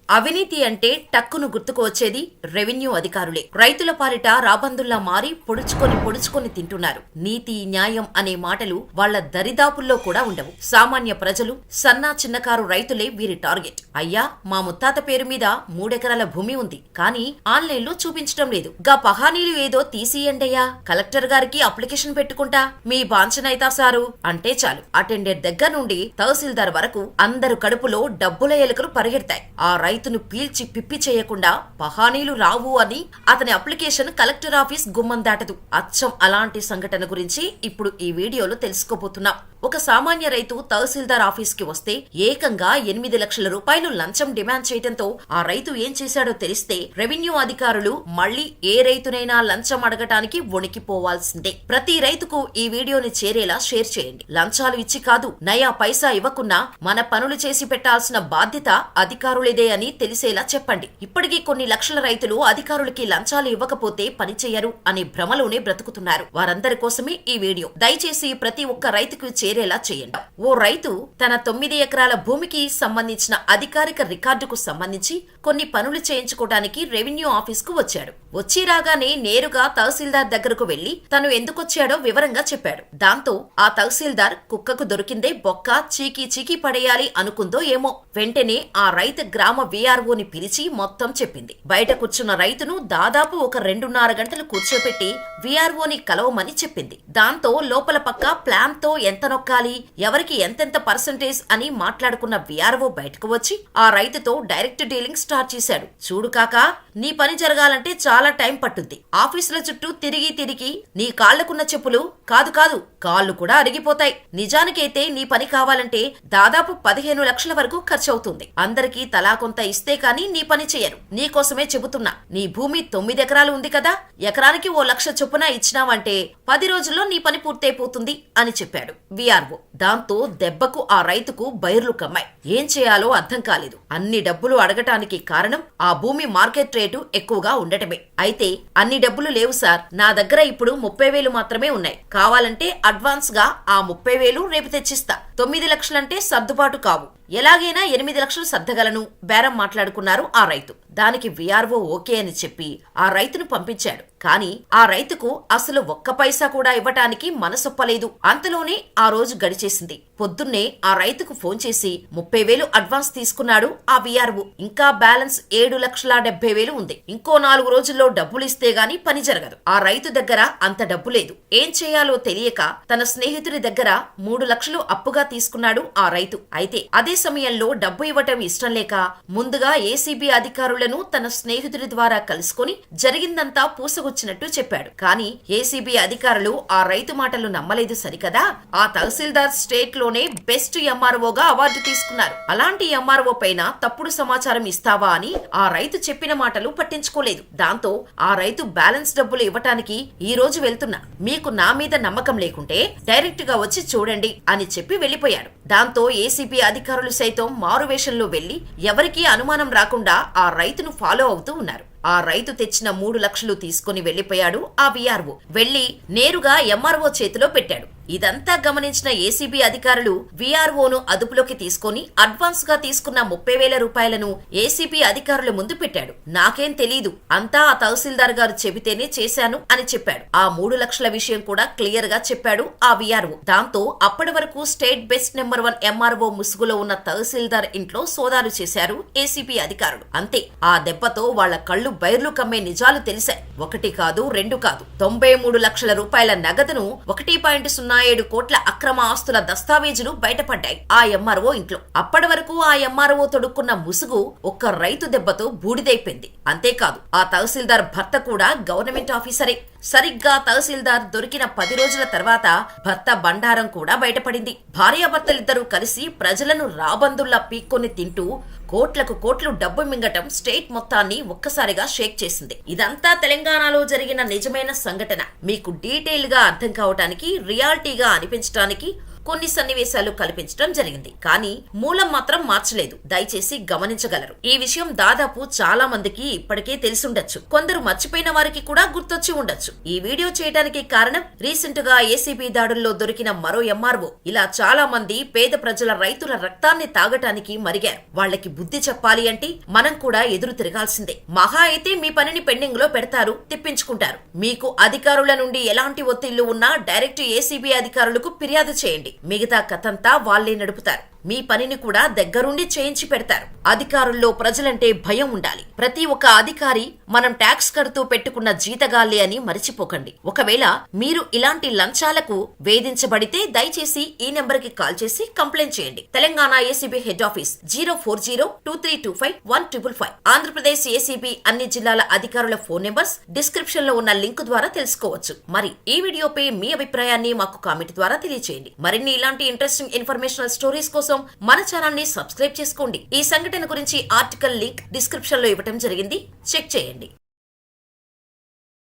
అవినీతి అంటే టక్కును గుర్తుకు వచ్చేది రెవెన్యూ అధికారులే. రైతుల పాలిట రాబందుల్లా మారి పొడుచుకొని తింటున్నారు. నీతి న్యాయం అనే మాటలు వాళ్ల దరిదాపుల్లో కూడా ఉండవు. సామాన్య ప్రజలు, సన్నా చిన్నకారు రైతులే వీరి టార్గెట్. అయ్యా, మా ముత్తాత పేరు మీద 3 ఎకరాల భూమి ఉంది, కానీ ఆన్లైన్ లో చూపించడం లేదు. గా పహానీలు ఏదో తీసియండయ్యా, కలెక్టర్ గారికి అప్లికేషన్ పెట్టుకుంటా, మీ బాంచనైతా సారు అంటే చాలు, అటెండర్ దగ్గర నుండి తహసీల్దార్ వరకు అందరు కడుపులో డబ్బుల ఎలుకలు పరిగెడతాయి. ఆ రైతును పీల్చి పిప్పి చేయకుండా పహానీలు రావు అని అతని అప్లికేషన్ కలెక్టర్ ఆఫీస్ గుమ్మం దాటదు. అచ్చం అలాంటి సంఘటన గురించి ఇప్పుడు ఈ వీడియోలో తెలుసుకోబోతున్నాం. ఒక సామాన్య రైతు తహసీల్దార్ ఆఫీస్ కి వస్తే ఏకంగా 8 లక్షల రూపాయలు లంచం డిమాండ్ చేయడంతో ఆ రైతు ఏం చేశాడో తెలిస్తే రెవెన్యూ అధికారులు మళ్లీ ఏ రైతునైనా లంచం అడగటానికి వణికిపోవాల్సిందే. ప్రతి రైతుకు ఈ వీడియోని చేరేలా షేర్ చేయండి. లంచాలు ఇచ్చి కాదు, నయా పైసా ఇవ్వకున్నా మన పనులు చేసి పెట్టాల్సిన బాధ్యత అధికారులేదే అని తెలిసేలా చెప్పండి. ఇప్పటికీ కొన్ని లక్షల రైతులు అధికారులకి లంచాలు ఇవ్వకపోతే పని చేయరు అనే భ్రమలోనే బ్రతుకుతున్నారు. వారందరి కోసమే ఈ వీడియో. దయచేసి ప్రతి ఒక్క రైతుకు చేరేలా చేయండి. ఓ రైతు తన 9 ఎకరాల భూమికి సంబంధించిన అధికారిక రికార్డుకు సంబంధించి కొన్ని పనులు చేయించుకోవడానికి రెవెన్యూ ఆఫీస్ కు వచ్చాడు. వచ్చి రాగానే నేరుగా తహసీల్దార్ దగ్గరకు వెళ్లి తను ఎందుకొచ్చాడో వివరంగా చెప్పాడు. దాంతో ఆ తహసీల్దార్ కుక్కకు దొరికిందే బొక్క చీకీ పడేయాలి అనుకుందో ఏమో, వెంటనే ఆ రైతు గ్రామ వీఆర్ఓని పిలిచి మొత్తం చెప్పింది. బయట కూర్చున్న రైతును దాదాపు ఒక 2.5 గంటలు కూర్చోపెట్టి వీఆర్ఓని కలవమని చెప్పింది. దాంతో లోపల పక్క ప్లాన్ తో ఎంత నొక్కాలి, ఎవరికి ఎంతెంత పర్సంటేజ్ అని మాట్లాడుకున్న వీఆర్ఓ బయటకు వచ్చి ఆ రైతుతో డైరెక్ట్ డీలింగ్ స్టార్ట్ చేశాడు. చూడు కాకా, నీ పని జరగాలంటే చాలా టైం పట్టుద్ది. ఆఫీసుల చుట్టూ తిరిగి నీ కాళ్లకున్న చెప్పులు కాదు కాళ్ళు కూడా అరిగిపోతాయి. నిజానికైతే నీ పని కావాలంటే దాదాపు 15 లక్షల వరకు ఖర్చవుతుంది. అందరికీ తలా కొంత ఇస్తే కాని నీ పని చేయరు. నీకోసమే చెబుతున్నా. నీ భూమి 9 ఎకరాలు ఉంది కదా, ఎకరానికి 1 లక్ష చొప్పున ఇచ్చినావంటే 10 రోజుల్లో నీ పని పూర్తయిపోతుంది అని చెప్పాడు వీఆర్ఓ. దాంతో దెబ్బకు ఆ రైతుకు బైర్లు కమ్మాయి. ఏం చేయాలో అర్థం కాలేదు. అన్ని డబ్బులు అడగటానికి కారణం ఆ భూమి మార్కెట్ రేటు ఎక్కువగా ఉండటమే. అయితే అన్ని డబ్బులు లేవు సార్, నా దగ్గర ఇప్పుడు 30,000 మాత్రమే ఉన్నాయి. కావాలంటే అడ్వాన్స్ గా ఆ 30,000 రేపు తెచ్చిస్తా. 9 లక్షలంటే సర్దుబాటు కావు. ఎలాగైనా 8 లక్షలు సర్దగలను. బేరం మాట్లాడుకున్నారు ఆ రైతు. దానికి వీఆర్ఓ ఓకే అని చెప్పి ఆ రైతును పంపించాడు. కానీ ఆ రైతుకు అసలు 1 పైసా కూడా ఇవ్వటానికి మనసొప్పలేదు. అంతలోనే ఆ రోజు గడిచేసింది. పొద్దున్నే ఆ రైతుకు ఫోన్ చేసి 30,000 అడ్వాన్స్ తీసుకున్నాడు ఆ వీఆర్ఓ. ఇంకా బ్యాలెన్స్ 7,70,000 ఉంది. ఇంకో 4 రోజుల్లో డబ్బులు ఇస్తే గాని పని జరగదు. ఆ రైతు దగ్గర అంత డబ్బు లేదు. ఏం చేయాలో తెలియక తన స్నేహితుడి దగ్గర 3 లక్షలు అప్పుగా తీసుకున్నాడు ఆ రైతు. అయితే అదే సమయంలో డబ్బు ఇవ్వటం ఇష్టం లేక ముందుగా ఏసీబీ అధికారులను తన స్నేహితుడి ద్వారా కలుసుకుని జరిగిందంతా పూసగుచ్చినట్టు చెప్పాడు. కానీ ఏసీబీ అధికారులు ఆ రైతు మాటలు నమ్మలేదు సరికదా. ఆ తహసీల్దార్ స్టేట్ లోనే బెస్ట్ ఎంఆర్ఓగా అవార్డు తీసుకున్నారు. అలాంటి ఎంఆర్ఓ పైన తప్పుడు సమాచారం ఇస్తావా అని ఆ రైతు చెప్పిన మాటలు పట్టించుకోలేదు. దాంతో ఆ రైతు బ్యాలెన్స్ డబ్బులు ఇవ్వటానికి ఈ రోజు వెళ్తున్నా, మీకు నా మీద నమ్మకం లేకుంటే డైరెక్ట్ గా వచ్చి చూడండి అని చెప్పి వెళ్లిపోయాడు. దాంతో ఏసీబీ అధికారులు సైతం మారువేషంలో వెళ్లి ఎవరికీ అనుమానం రాకుండా ఆ రైతును ఫాలో అవుతూ ఉన్నారు. ఆ రైతు తెచ్చిన 3 లక్షలు తీసుకుని వెళ్లిపోయాడు ఆ వీఆర్ఓ. వెళ్లి నేరుగా ఎంఆర్ఓ చేతిలో పెట్టాడు. ఇదంతా గమనించిన ఏసీబీ అధికారులు వీఆర్ఓను అదుపులోకి తీసుకుని అడ్వాన్స్ గా తీసుకున్న 30,000 రూపాయలను ఏసీబీ అధికారుల ముందు పెట్టాడు. నాకేం తెలీదు, అంతా ఆ తహసీల్దార్ గారు చెబితేనే చేశాను అని చెప్పాడు. ఆ 3 లక్షల విషయం కూడా క్లియర్ గా చెప్పాడు ఆ వీఆర్ఓ. దాంతో అప్పటి వరకు స్టేట్ బెస్ట్ నెంబర్ 1 ఎంఆర్ఓ ముసుగులో ఉన్న తహసీల్దార్ ఇంట్లో సోదాలు చేశారు ఏసీబీ అధికారులు. అంతే, ఆ దెబ్బతో వాళ్ల కళ్ళు బైర్లు కమ్మే నిజాలు తెలిసాయి. 1 కాదు 2 కాదు, 93 లక్షల రూపాయల నగదును 1.07 కోట్ల అక్రమ ఆస్తుల దస్తావేజులు బయటపడ్డాయి ఆ ఎంఆర్ఓ ఇంట్లో. అప్పటి వరకు ఆ ఎంఆర్ఓ తొడుక్కున్న ముసుగు ఒక్క రైతు దెబ్బతో బూడిదైపోయింది. అంతేకాదు ఆ తహసీల్దార్ భర్త కూడా గవర్నమెంట్ ఆఫీసరే. సరిగ్గా తహసీల్దార్ దొరికిన 10 రోజుల తర్వాత భర్త బండారం కూడా బయటపడింది. భార్యాభర్తలిద్దరూ కలిసి ప్రజలను రాబందుల్లా పీక్కొని తింటూ కోట్లకు డబ్బు మింగటం స్టేట్ మొత్తాన్ని ఒక్కసారిగా షేక్ చేసింది. ఇదంతా తెలంగాణలో జరిగిన నిజమైన సంఘటన. మీకు డీటెయిల్ గా అర్థం కావటానికి, రియాలిటీగా అనిపించడానికి కొన్ని సన్నివేశాలు కల్పించడం జరిగింది, కానీ మూలం మాత్రం మార్చలేదు. దయచేసి గమనించగలరు. ఈ విషయం దాదాపు చాలా మందికి ఇప్పటికే తెలిసుండొచ్చు, కొందరు మర్చిపోయిన వారికి కూడా గుర్తొచ్చి ఉండొచ్చు. ఈ వీడియో చేయడానికి కారణం రీసెంట్ గా ఏసీబీ దాడుల్లో దొరికిన మరో ఎంఆర్ఓ. ఇలా చాలా మంది పేద ప్రజల రైతుల రక్తాన్ని తాగటానికి మరిగారు. వాళ్ళకి బుద్ధి చెప్పాలి అంటే మనం కూడా ఎదురు తిరగాల్సిందే. మహా అయితే మీ పనిని పెండింగ్ లో పెడతారు, తిప్పించుకుంటారు. మీకు అధికారుల నుండి ఎలాంటి ఒత్తిళ్లు ఉన్నా డైరెక్ట్ ఏసీబీ అధికారులకు ఫిర్యాదు చేయండి. మిగతా కథంతా వాళ్లే నడుపుతారు. మీ పనిని కూడా దగ్గరుండి చేయించి పెడతారు. అధికారుల్లో ప్రజలంటే భయం ఉండాలి. ప్రతి ఒక్క అధికారి మనం ట్యాక్స్ కడుతూ పెట్టుకున్న జీతగాళ్లే అని మరిచిపోకండి. ఒకవేళ మీరు ఇలాంటి లంచాలకు వేధించబడితే దయచేసి ఈ నెంబర్ కి కాల్ చేసి కంప్లైంట్ చేయండి. Telangana ACB head office 04023251555. Andhra Pradesh ACB అన్ని జిల్లాల అధికారుల ఫోన్ నెంబర్స్ డిస్క్రిప్షన్ లో ఉన్న లింక్ ద్వారా తెలుసుకోవచ్చు. మరి ఈ వీడియోపై మీ అభిప్రాయాన్ని మాకు కామెంట్ ద్వారా తెలియజేయండి. మరిన్ని ఇలాంటి ఇంట్రెస్టింగ్ ఇన్ఫర్మేషనల్ స్టోరీస్ కోసం మన ఛానల్ ని సబ్స్క్రైబ్ చేసుకోండి. ఈ సంఘటన గురించి ఆర్టికల్ లింక్ డిస్క్రిప్షన్ లో ఇవ్వటం జరిగింది, చెక్ చేయండి.